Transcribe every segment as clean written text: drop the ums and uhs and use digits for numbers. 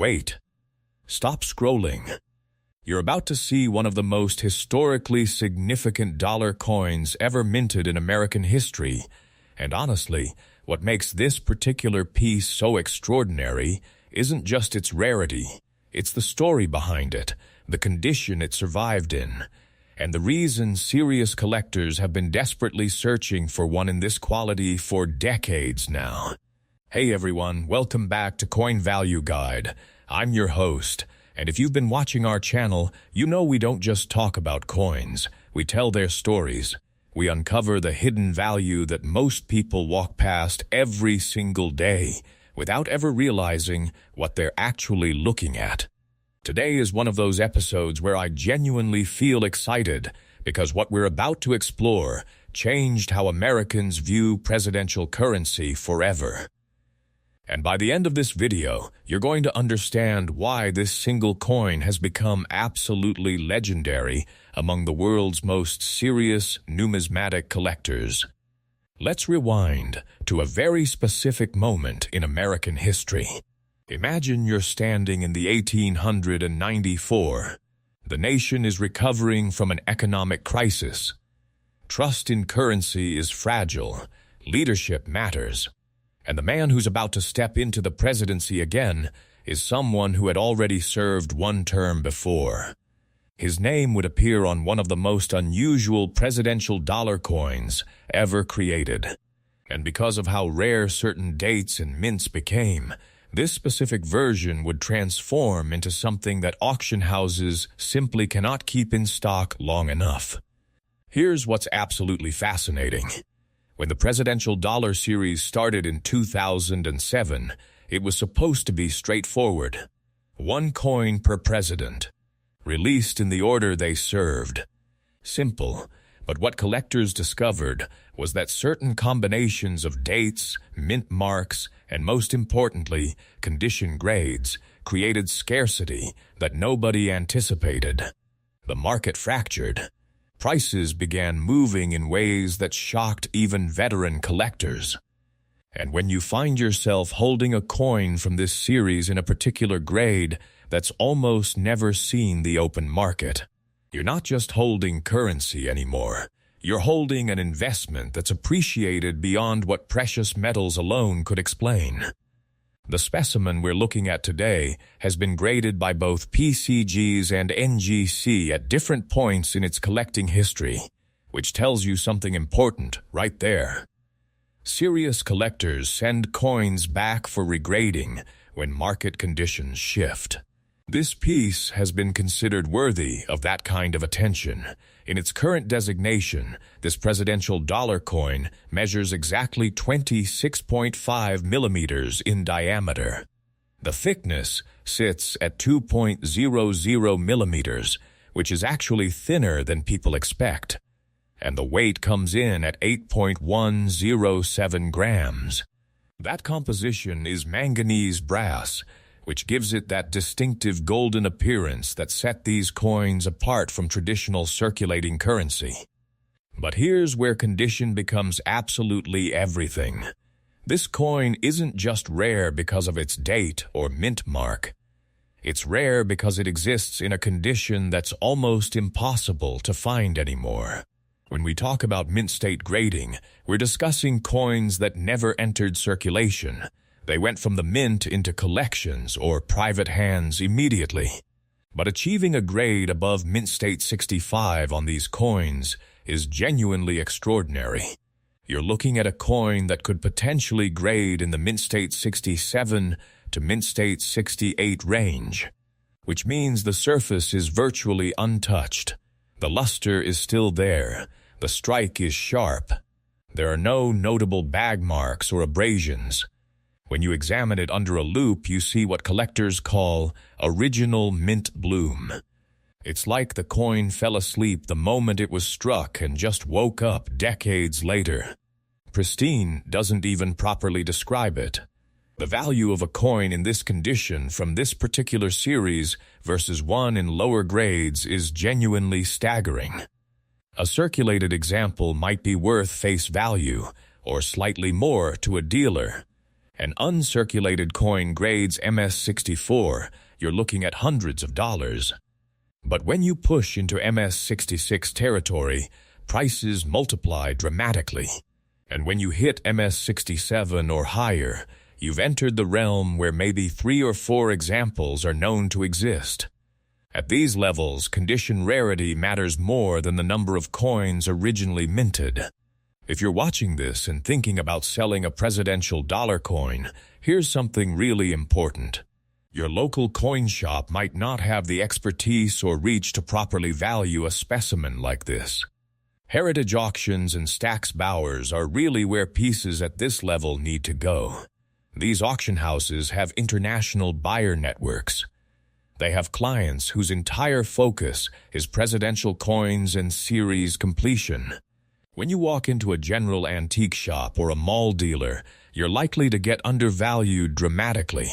wait. Stop scrolling. You're about to see one of the most historically significant dollar coins ever minted in American history. And honestly, what makes this particular piece so extraordinary isn't just its rarity. It's the story behind it, the condition it survived in, and the reason serious collectors have been desperately searching for one in this quality for decades now. Hey everyone, welcome back to Coin Value Guide. I'm your host, and if you've been watching our channel, you know we don't just talk about coins, we tell their stories. We uncover the hidden value that most people walk past every single day without ever realizing what they're actually looking at. Today is one of those episodes where I genuinely feel excited because what we're about to explore changed how Americans view presidential currency forever. And by the end of this video, you're going to understand why this single coin has become absolutely legendary among the world's most serious numismatic collectors. Let's rewind to a very specific moment in American history. Imagine you're standing in the 1894. The nation is recovering from an economic crisis. Trust in currency is fragile. Leadership matters. And the man who's about to step into the presidency again is someone who had already served one term before. His name would appear on one of the most unusual presidential dollar coins ever created. And because of how rare certain dates and mints became, this specific version would transform into something that auction houses simply cannot keep in stock long enough. Here's what's absolutely fascinating. When the presidential dollar series started in 2007, it was supposed to be straightforward. One coin per president, released in the order they served. Simple, but what collectors discovered was that certain combinations of dates, mint marks, and most importantly, condition grades, created scarcity that nobody anticipated. The market fractured. Prices began moving in ways that shocked even veteran collectors. And when you find yourself holding a coin from this series in a particular grade that's almost never seen the open market, you're not just holding currency anymore. You're holding an investment that's appreciated beyond what precious metals alone could explain. The specimen we're looking at today has been graded by both PCGs and NGC at different points in its collecting history, which tells you something important right there. Serious collectors send coins back for regrading when market conditions shift. This piece has been considered worthy of that kind of attention. In its current designation, this presidential dollar coin measures exactly 26.5 millimeters in diameter. The thickness sits at 2.00 millimeters, which is actually thinner than people expect. And the weight comes in at 8.107 grams. That composition is manganese brass, which gives it that distinctive golden appearance that set these coins apart from traditional circulating currency. But here's where condition becomes absolutely everything. This coin isn't just rare because of its date or mint mark. It's rare because it exists in a condition that's almost impossible to find anymore. When we talk about mint state grading, we're discussing coins that never entered circulation. They went from the mint into collections or private hands immediately. But achieving a grade above mint state 65 on these coins is genuinely extraordinary. You're looking at a coin that could potentially grade in the mint state 67 to mint state 68 range, which means the surface is virtually untouched. The luster is still there. The strike is sharp. There are no notable bag marks or abrasions. When you examine it under a loupe, you see what collectors call original mint bloom. It's like the coin fell asleep the moment it was struck and just woke up decades later. Pristine doesn't even properly describe it. The value of a coin in this condition from this particular series versus one in lower grades is genuinely staggering. A circulated example might be worth face value or slightly more to a dealer. An uncirculated coin grades MS-64, you're looking at hundreds of dollars. But when you push into MS-66 territory, prices multiply dramatically. And when you hit MS-67 or higher, you've entered the realm where maybe 3 or 4 examples are known to exist. At these levels, condition rarity matters more than the number of coins originally minted. If you're watching this and thinking about selling a presidential dollar coin, here's something really important. Your local coin shop might not have the expertise or reach to properly value a specimen like this. Heritage auctions and stacks bowers are really where pieces at this level need to go. These auction houses have international buyer networks. They have clients whose entire focus is presidential coins and series completion. When you walk into a general antique shop or a mall dealer, you're likely to get undervalued dramatically.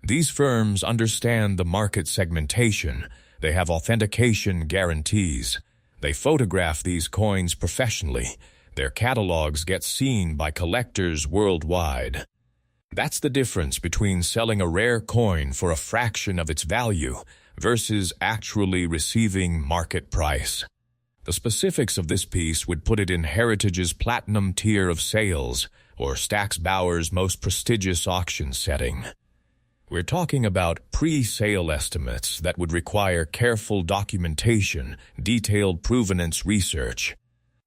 These firms understand the market segmentation. They have authentication guarantees. They photograph these coins professionally. Their catalogs get seen by collectors worldwide. That's the difference between selling a rare coin for a fraction of its value versus actually receiving market price. The specifics of this piece would put it in Heritage's platinum tier of sales or Stack's Bauer's most prestigious auction setting. We're talking about pre-sale estimates that would require careful documentation, detailed provenance research,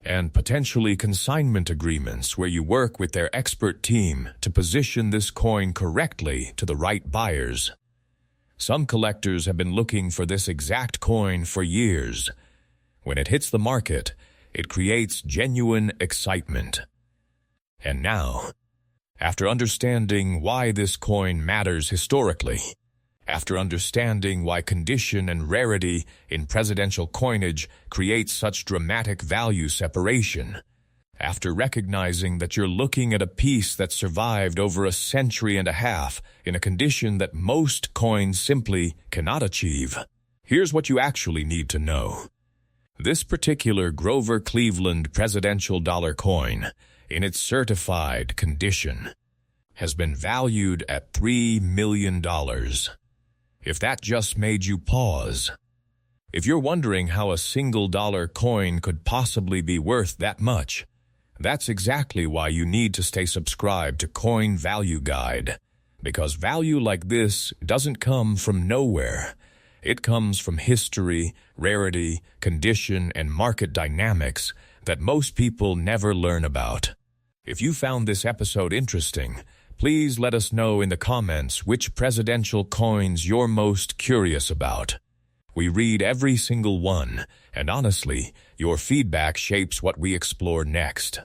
and potentially consignment agreements where you work with their expert team to position this coin correctly to the right buyers. Some collectors have been looking for this exact coin for years. When it hits the market, it creates genuine excitement. And now, after understanding why this coin matters historically, after understanding why condition and rarity in presidential coinage creates such dramatic value separation, after recognizing that you're looking at a piece that survived over a century and a half in a condition that most coins simply cannot achieve, here's what you actually need to know. This particular Grover Cleveland presidential dollar coin, in its certified condition, has been valued at $3 million. If that just made you pause, if you're wondering how a single dollar coin could possibly be worth that much, that's exactly why you need to stay subscribed to Coin Value Guide, because value like this doesn't come from nowhere. It comes from history, rarity, condition, and market dynamics that most people never learn about. If you found this episode interesting, please let us know in the comments which presidential coins you're most curious about. We read every single one, and honestly, your feedback shapes what we explore next.